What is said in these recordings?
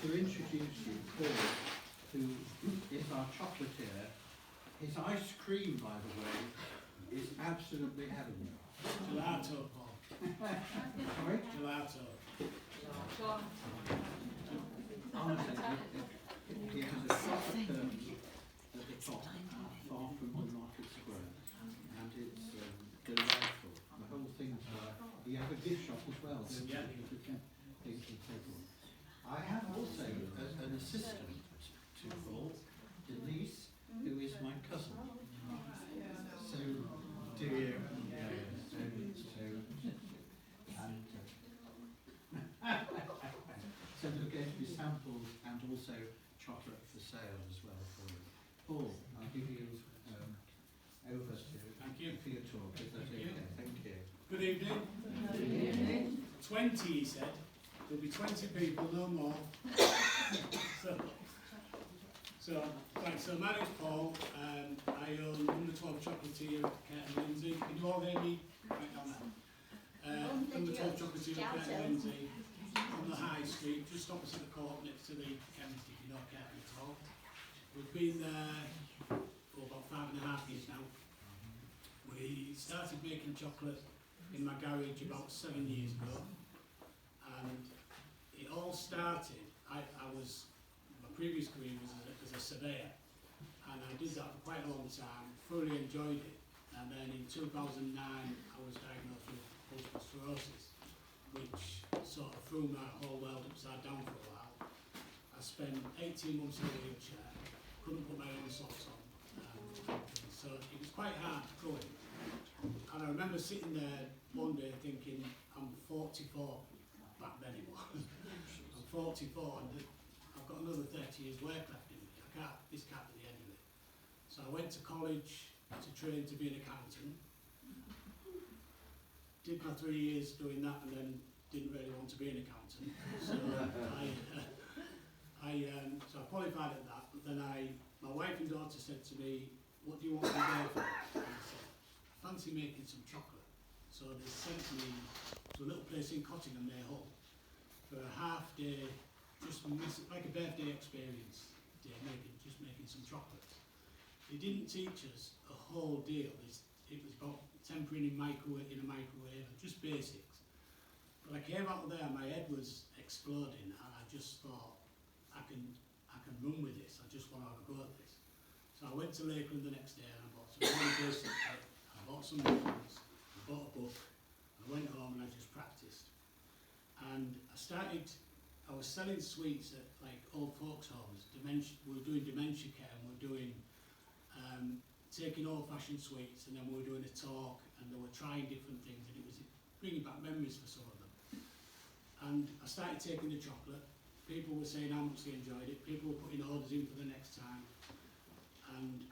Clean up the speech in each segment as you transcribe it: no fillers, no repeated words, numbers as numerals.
to introduce you Paul, who is our chocolatier. His ice cream, by the way, is absolutely heavenly. Gelato, Paul. Sorry? Gelato. Honestly, he has a chocolate curtain at the top, far from the market square, and it's delightful. The whole thing's you have a gift shop as well, don't you? Things to take on. I have also an assistant to Paul, Denise, who is my cousin. So, dear, so there are going to be samples and also chocolate for sale as well for you. Paul, I'll give you over to Thank you for your talk. Is that okay? Thank you. Good evening. Good evening. 20, he said. There'll be 20 people, no more. So my name's Paul. I own number 12 chocolatier at Curtin Lindsay. Can you all hear me? Right down there. Number 12 chocolatier at Curtin Lindsay on the High Street, just opposite the court next to the chemist, if you know Curtin at all. We've been there for about 5.5 years now. We started making chocolate in my garage about 7 years ago, and it all started, my previous career was as a surveyor, and I did that for quite a long time, thoroughly enjoyed it, and then in 2009 I was diagnosed with multiple sclerosis, which sort of threw my whole world upside down for a while. I spent 18 months in a wheelchair, couldn't put my own socks on, so it was quite hard going. And I remember sitting there one day thinking, I'm 44, back then it was. I'm 44 and I've got another 30 years work left in me. This can't be the end of it. So I went to college to train to be an accountant. Did my 3 years doing that and then didn't really want to be an accountant. So so I qualified at that, but then my wife and daughter said to me, what do you want to be there for? And I said, fancy making some chocolate. So they sent me to a little place in Cottingham near Hull for a half day, just like a birthday experience day, just making some chocolates. They didn't teach us a whole deal. It was about tempering in a microwave, just basics. But I came out of there, my head was exploding, and I just thought, I can run with this. I just want to have a go at this. So I went to Lakeland the next day and I bought some really basic kit. I bought some buttons, I bought a book, I went home and I just practiced. And I was selling sweets at like old folks' homes. We were doing dementia care and we were doing, taking old-fashioned sweets, and then we were doing a talk and they were trying different things and it was bringing back memories for some of them. And I started taking the chocolate. People were saying how much they enjoyed it. People were putting orders in for the next time. And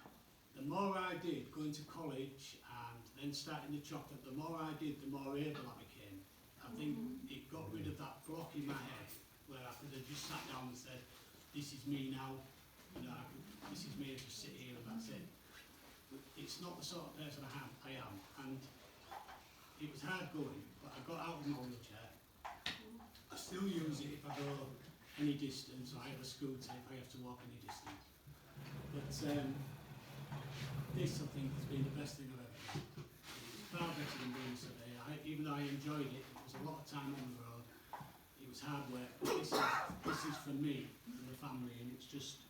the more I did, going to college and then starting the chocolate, the more I did, the more able I became. I think it got rid of that block in my head where I could have just sat down and said, this is me now, this is me, I just sit here and that's it. But it's not the sort of person I am, and it was hard going, but I got out of my wheelchair. I still use it if I go any distance, or I have a scooter if I have to walk any distance. But this, I think, has been the best thing I've ever done. It's far better than being a surveyor. Even though I enjoyed it, it was a lot of time on the road, it was hard work, but this is for me and the family, and it's just,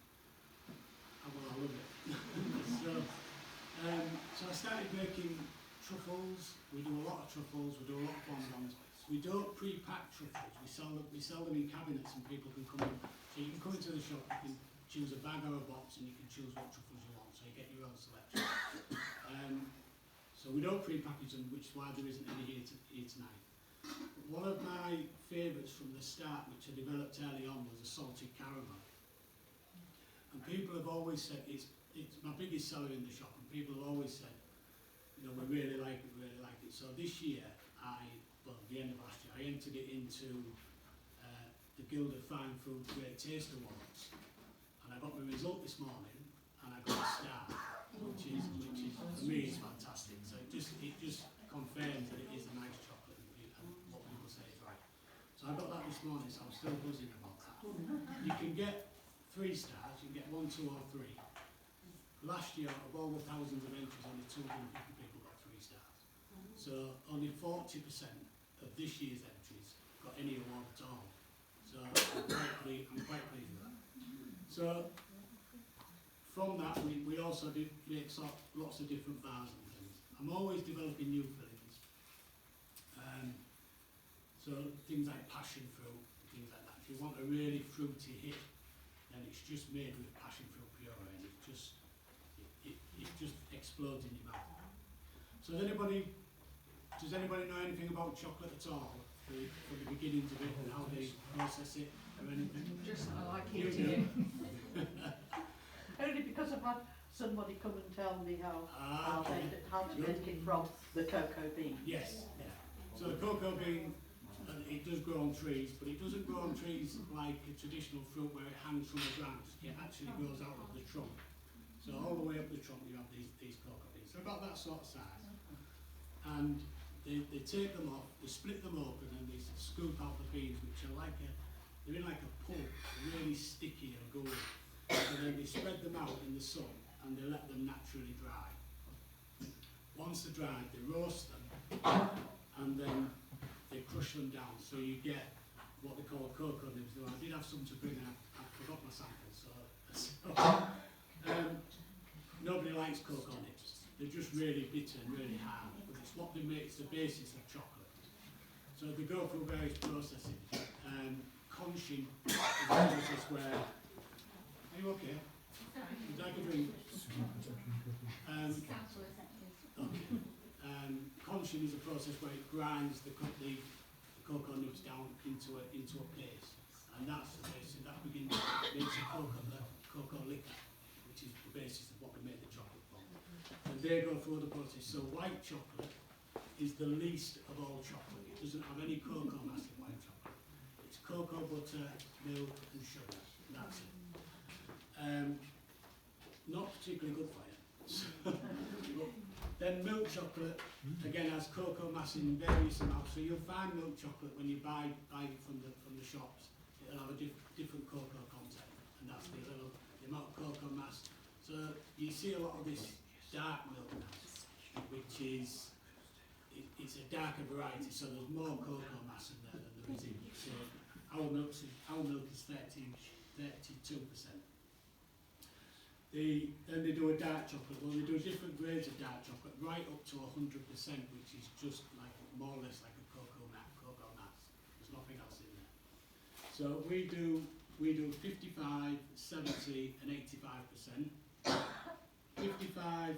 I love it. So I started making truffles. We do a lot of truffles, we do a lot of bonbons. We don't pre-pack truffles, we sell them in cabinets and people can come in. So you can come into the shop, you can choose a bag or a box and you can choose what truffles you want, so you get your own selection. So we don't pre-package them, which is why there isn't any here tonight. But one of my favourites from the start, which I developed early on, was a salted caramel. And people have always said, it's my biggest seller in the shop, and people have always said, we really like it, we really like it. So this year, the end of last year, I entered it into the Guild of Fine Food Great Taste Awards, and I got my result this morning, and I got a star, which is for me is fantastic. So it just confirms that it is a nice chocolate and what people say is right. So I got that this morning, so I'm still buzzing about that. You can get 3 stars, you can get 1, 2 or 3. Last year, of all the thousands of entries, only 250 people got 3 stars. So only 40% of this year's entries got any award at all. So I'm quite pleased with that. So from that, we also make lots of different bars and things. I'm always developing new fillings. So things like passion fruit, things like that. If you want a really fruity hit, then it's just made with passion fruit puree, and it just explodes in your mouth. So does anybody know anything about chocolate at all? From the beginnings of it and how they process it or anything? Just I like eating it. Only because I've had somebody come and tell me how to make it from the cocoa bean. Yes, yeah. So the cocoa bean, it does grow on trees, but it doesn't grow on trees like a traditional fruit where it hangs from the branch. It actually grows out of the trunk. So all the way up the trunk you have these cocoa beans. They're about that sort of size. And they take them off, they split them open, and they scoop out the beans, which are they're in like a pulp, really sticky and gooey. And then they spread them out in the sun, and they let them naturally dry. Once they're dried, they roast them, and then they crush them down, so you get what they call cocoa nibs. Though I did have some to bring, and I forgot my sample, so nobody likes cocoa nibs. They're just really bitter and really hard, but it's what they make, it's the basis of chocolate. So they go through various processes. Conching is a process where, are you okay? Would you like a drink? Conching is a process where it grinds the cocoa nibs down into a paste, and that's the basis. That makes a cocoa liquor, which is the basis of what we make the chocolate from. And they go through the process. So white chocolate is the least of all chocolate. It doesn't have any cocoa mass in white chocolate. It's cocoa butter, milk, and sugar. And that's it. Not particularly good for you. Then milk chocolate, again, has cocoa mass in various amounts. So you'll find milk chocolate when you buy it from the shops. It'll have a different cocoa content, and that's the amount of cocoa mass. So you see a lot of this dark milk mass, which is it's a darker variety. So there's more cocoa mass in there than there is in. So our milk is 32%. Then they do a dark chocolate. Well, they do different grades of dark chocolate, right up to 100%, which is just like more or less like a cocoa mass. There's nothing else in there. So we do 55, 70, and 85%. 55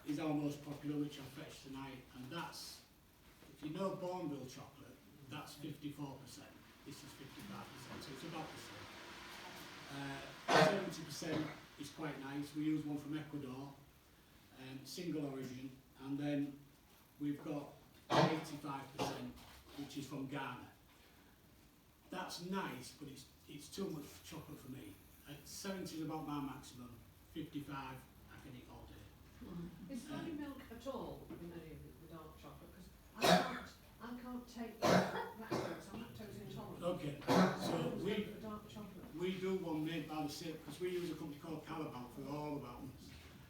is our most popular, which I fetched tonight, and that's, if you know Bourneville chocolate, that's 54%. This is 55%, so it's about the same. 70% is quite nice. We use one from Ecuador, single origin, and then we've got 85%, which is from Ghana. That's nice, but it's too much chocolate for me. 70 is about my maximum. 55, I can eat all day. Is honey milk at all in any of the dark chocolate? Because I can't take lactose. I'm lactose intolerant. Okay, so we do one made by the same, because we use a company called Calabal for all of ours.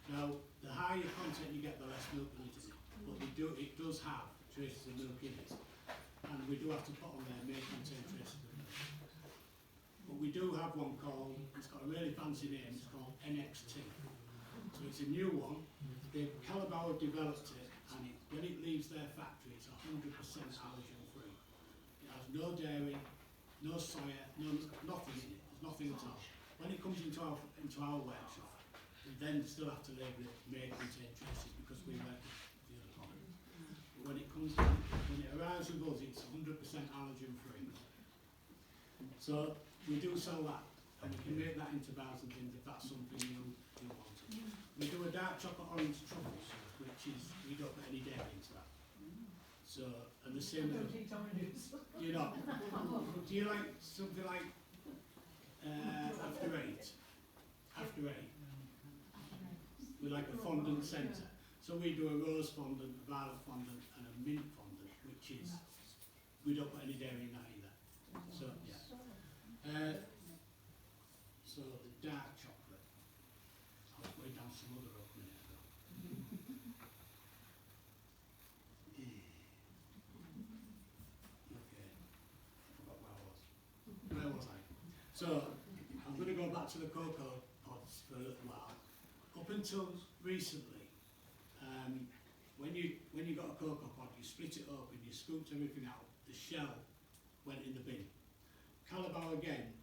Now, the higher content you get, the less milk there is in it. But it does have traces of milk in it. And we do have to put on there, may contain traces of milk. But we do have one called, it's got a really fancy name, it's called NXT. So it's a new one. Calabal have developed it, and when it leaves their factory, it's 100% allergen free. It has no dairy, no soya, nothing in it. Nothing at all. When it comes into our workshop, we then still have to label it may contain traces because we work with the other product. But when it arrives with us, it's 100% allergen free. So we do sell that, and we can make that into bars and things if that's something you want. We do a dark chocolate orange truffle sauce, which is we don't put any dairy into that. So and the same. I don't eat oranges. You know, do you like something like? After eight, with like a fondant centre. So we do a rose fondant, a violet fondant, and a mint fondant, which is, we don't put any dairy in that either. So, yeah. some other opening it though. Okay, forgot where I was. Where was I? So, I'm going to go back to the cocoa pods for a little while. Up until recently, when you got a cocoa pod, you split it open, you scooped everything out, the shell went in the bin. Carabao again,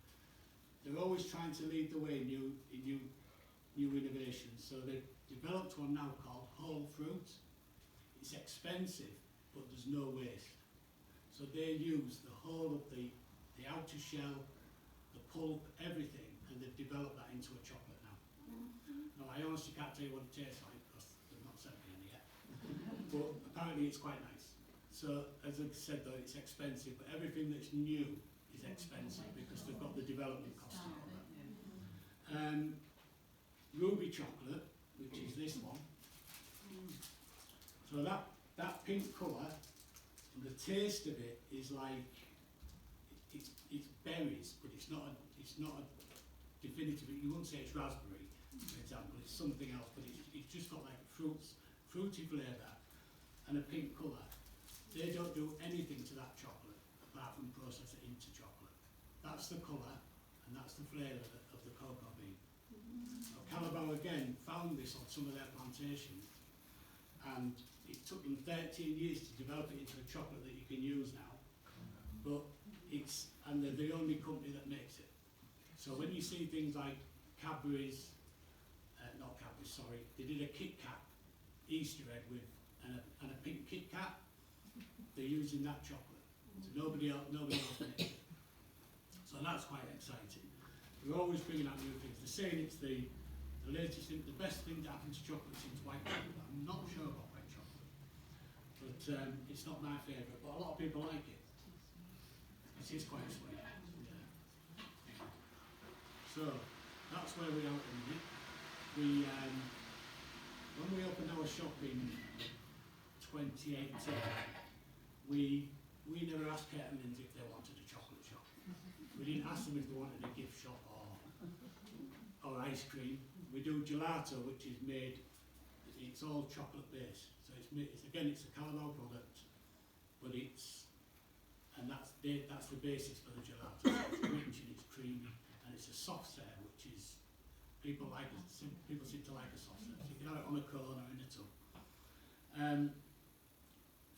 they're always trying to lead the way in new innovations. So they've developed one now called whole fruit. It's expensive, but there's no waste. So they use the whole of the outer shell, the pulp, everything, and they've developed that into a chocolate now. Now I honestly can't tell you what it tastes like because they've not sent me any yet. But apparently it's quite nice. So as I said though, it's expensive, but everything that's new is expensive because they've got the development cost and all that. Ruby chocolate, which is this one. So that pink colour, the taste of it is like it's berries, but it's not a definitive. You wouldn't say it's raspberry, for example. It's something else, but it's just got like fruity flavour and a pink colour. They don't do anything to that chocolate apart from process it into chocolate. That's the colour and that's the flavour of the cocoa bean. Now, Carabao again found this on some of their plantations, and it took them 13 years to develop it into a chocolate that you can use now. But they're the only company that makes it. So when you see things like Cadbury's, not Cadbury's, sorry, they did a Kit Kat Easter egg with and a pink Kit Kat. They're using that chocolate. So nobody else makes it. So that's quite exciting. We're always bringing out new things. They're saying it's the latest thing, the best thing to happen to chocolate since white chocolate. I'm not sure about white chocolate, but it's not my favourite. But a lot of people like it. It is quite sweet. Yeah. So that's where we are at the minute. When we opened our shop in 2018, we never asked Catermans if they wanted a chocolate shop. We didn't ask them if they wanted a gift shop or ice cream. We do gelato, which is made, it's all chocolate based. So it's a Carabao product, but that's the basis for the gelato. It's rich and it's creamy, and it's a soft serve, which is, people seem to like a soft serve. So you can have it on a cone or in a tub.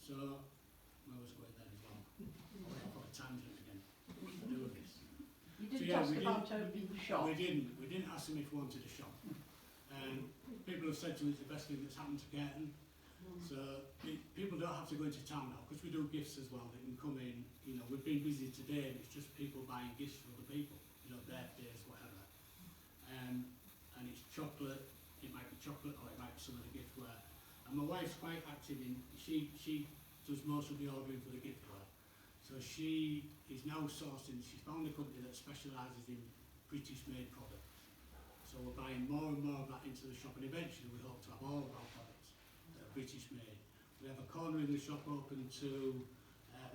So, where was I going then as well? I went off on a tangent again. What to do with this? You didn't ask about opening the shop. We didn't ask them if we wanted a shop. People have said to me it's the best thing that's happened to Cairn. So people don't have to go into town now because we do gifts as well. They can come in. You know, we've been busy today, and it's just people buying gifts for other people. You know, birthdays, whatever. And it's chocolate. It might be chocolate, or it might be some of the giftware. And my wife's quite active in. She does most of the ordering for the giftware. So she is now sourcing. She's found a company that specialises in British-made products. So we're buying more and more of that into the shop, and eventually we hope to have all of our products that are British made. We have a corner in the shop open to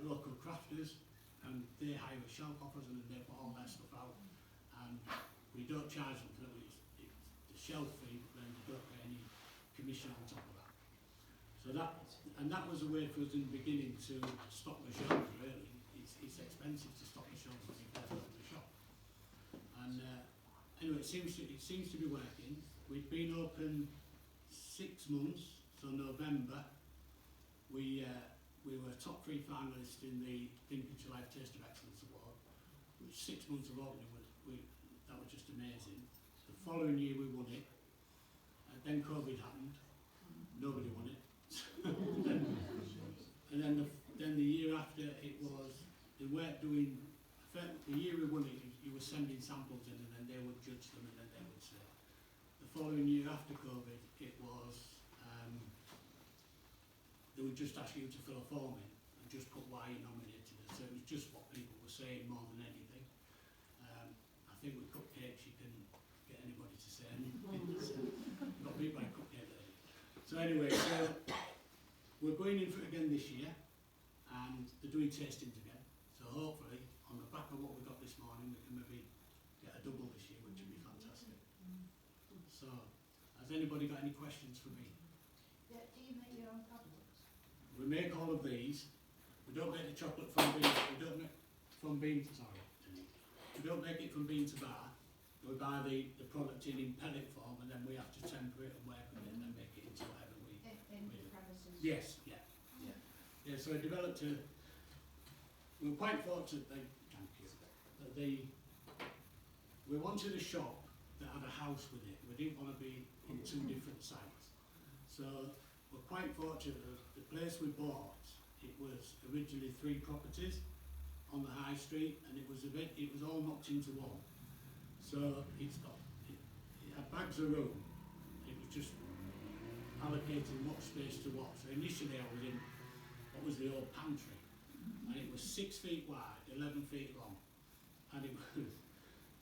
local crafters, and they hire shelf offers and they put all their stuff out. And we don't charge them for it. It's the shelf fee, but then you don't pay any commission on top of that. So that was a way for us in the beginning to stock the shelves, really. It's expensive to stock the shelves when you first open the shop. And anyway, it seems to be working. We've been open 6 months, so November. We were top 3 finalists in the Lincolnshire Life Taste of Excellence Award, which 6 months of opening that was just amazing. The following year we won it, and then COVID happened. Nobody won it. And then the year after they weren't doing. The year we won it, you were sending samples in, and then they would judge them, and then they would say. The following year after COVID, it was they would just ask you to fill a form in and just put why you nominated us. So it was just what people were saying more than anything. I think with cupcakes you can get anybody to say anything. Got beat by a cupcake lady. So anyway, we're going in for it again this year, and they're doing tastings again. So hopefully, on the back of what we got this morning, we can maybe get a double this year, which would be fantastic. So, as anybody got any questions for me? Yeah, do you make your own products? We make all of these. We don't make the chocolate from bean. We don't make from bean. Sorry, we don't make it from bean to bar. We buy the product in pellet form, and then we have to temper it and work with it, and then make it into whatever we. In the premises? Yes, yeah. Yeah, so I developed a. We were quite fortunate. Thank you. That we wanted a shop that had a house with it. We didn't want to be in two different sites. So we're quite fortunate that the place we bought, it was originally 3 properties on the high street, and it was all knocked into one. So it had bags of room. It was just allocating what space to what. So initially I was in what was the old pantry, and it was 6 feet wide, 11 feet long, and it was,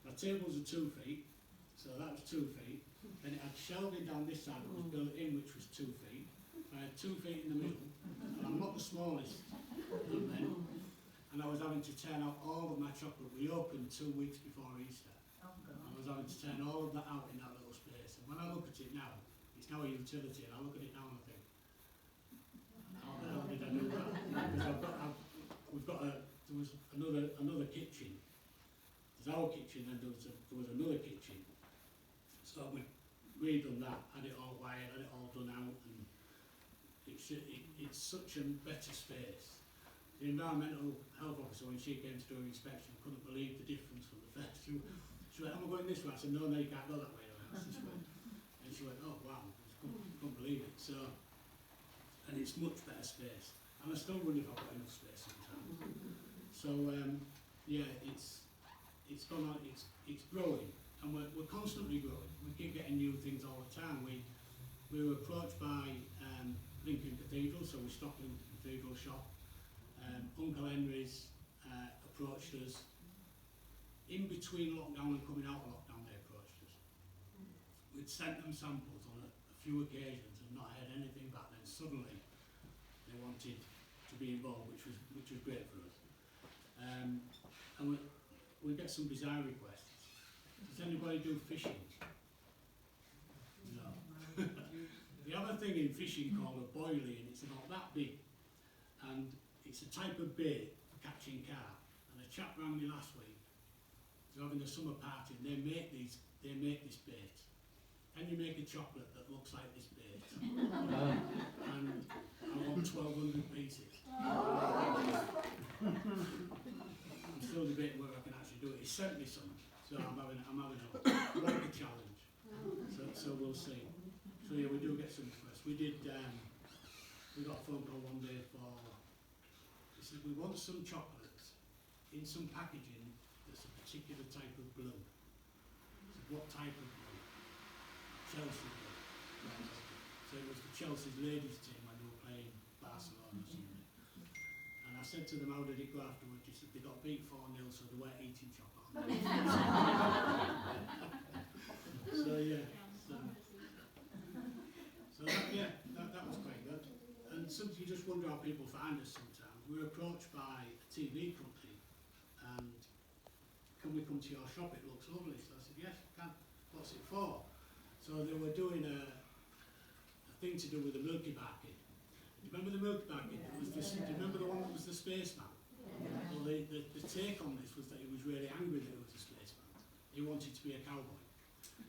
my tables are 2 feet, so that was 2 feet. Then it had shelving down this side that was built in, which was 2 feet. I had 2 feet in the middle, and I'm not the smallest of men, and I was having to turn out all of my chocolate. We opened 2 weeks before Easter. Oh, God. I was having to turn all of that out in that little space. And when I look at it now, it's now a utility, and I look at it now and I think, how the hell did I do that? Because there was another kitchen. There's our kitchen, and there was another kitchen. So we redone that, had it all wired, had it all done out, and it's such a better space. The environmental health officer, when she came to do her inspection, couldn't believe the difference from the first. She went, am I going this way? I said, no, you can't go that way. It's this way. And she went, oh wow, I couldn't believe it. So, and it's much better space. And I still wonder if I've got enough space sometimes. So yeah, it's gone on, it's growing, and we're constantly growing. We keep getting new things all the time. We were approached by Lincoln Cathedral, so we stopped Lincoln Cathedral shop. Uncle Henry's approached us. In between lockdown and coming out of lockdown, they approached us. We'd sent them samples on a few occasions and not heard anything back. Then suddenly they wanted to be involved, which was great for us. And we get some bizarre requests. Does anybody do fishing? No. We have a thing in fishing called a boilie, and it's about that big. And it's a type of bait for catching carp. And a chap rang me last week. They're having a summer party, and they make this bait. Can you make a chocolate that looks like this bait? And I want 1,200 pieces. I'm still debating whether I can actually do it. He sent me some, so I'm having a challenge. So we'll see. So yeah, we do get some requests. We got a phone call one day they said, we want some chocolates in some packaging that's a particular type of blue. I said, what type of blue? Chelsea blue. Right, okay. So it was the Chelsea's ladies team when they were playing Barcelona or something. And I said to them, how did it go afterwards? They said, they got beat 4-0, so they weren't eating chocolate. So yeah. So that was quite good. And sometimes you just wonder how people find us sometimes. We were approached by a TV company, and can we come to your shop? It looks lovely. So I said, yes, we can. What's it for? So they were doing a thing to do with the Milky Bar Kid. Do you remember the Milky Bar Kid? Do you remember the one that was the spaceman? Well, the take on this was that he was really angry that he was a spaceman. He wanted to be a cowboy.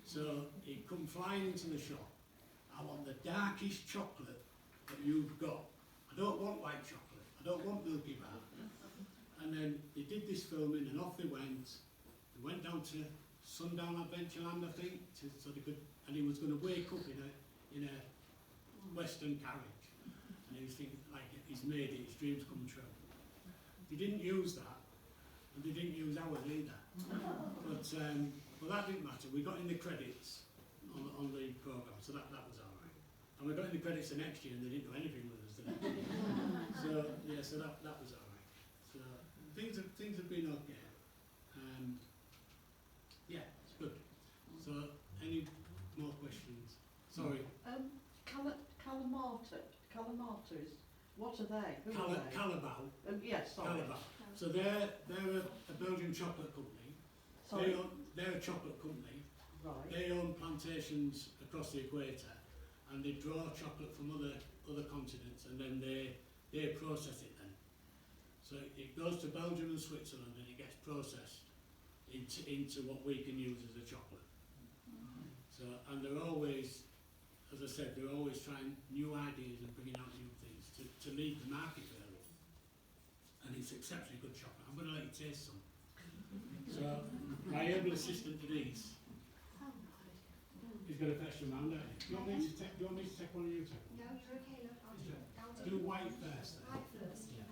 So he'd come flying into the shop. I want the darkest chocolate that you've got. I don't want white chocolate. I don't want Milky Bar. And then they did this filming, and off they went. They went down to Sundown Adventureland, I think, so they could. And he was going to wake up in a Western carriage, and he was thinking like he's made it. His dreams come true. They didn't use that, and they didn't use ours either. But that didn't matter. We got in the credits on the programme, so that was all right. And we got in the credits the next year, and they didn't do anything with us the next year. So that was all right. So things have been okay. Yeah, it's good. So any more questions? Sorry. Calamata is, what are they? Who are they? Calabao. Yes, sorry. Calabao. So they're a Belgian chocolate company. Sorry. They're a chocolate company. Right. They own plantations across the equator, and they draw chocolate from other continents, and then they process it then. So it goes to Belgium and Switzerland, and it gets processed into what we can use as a chocolate. So, and they're always, as I said, they're always trying new ideas and bringing out new things to lead the market really. And it's exceptionally good chocolate. I'm going to let you taste some. So my herbal assistant Denise is going to fetch them round. Do you want me to take one of you take one? No, you're okay, look, I'll do Do white first. right first. Yeah.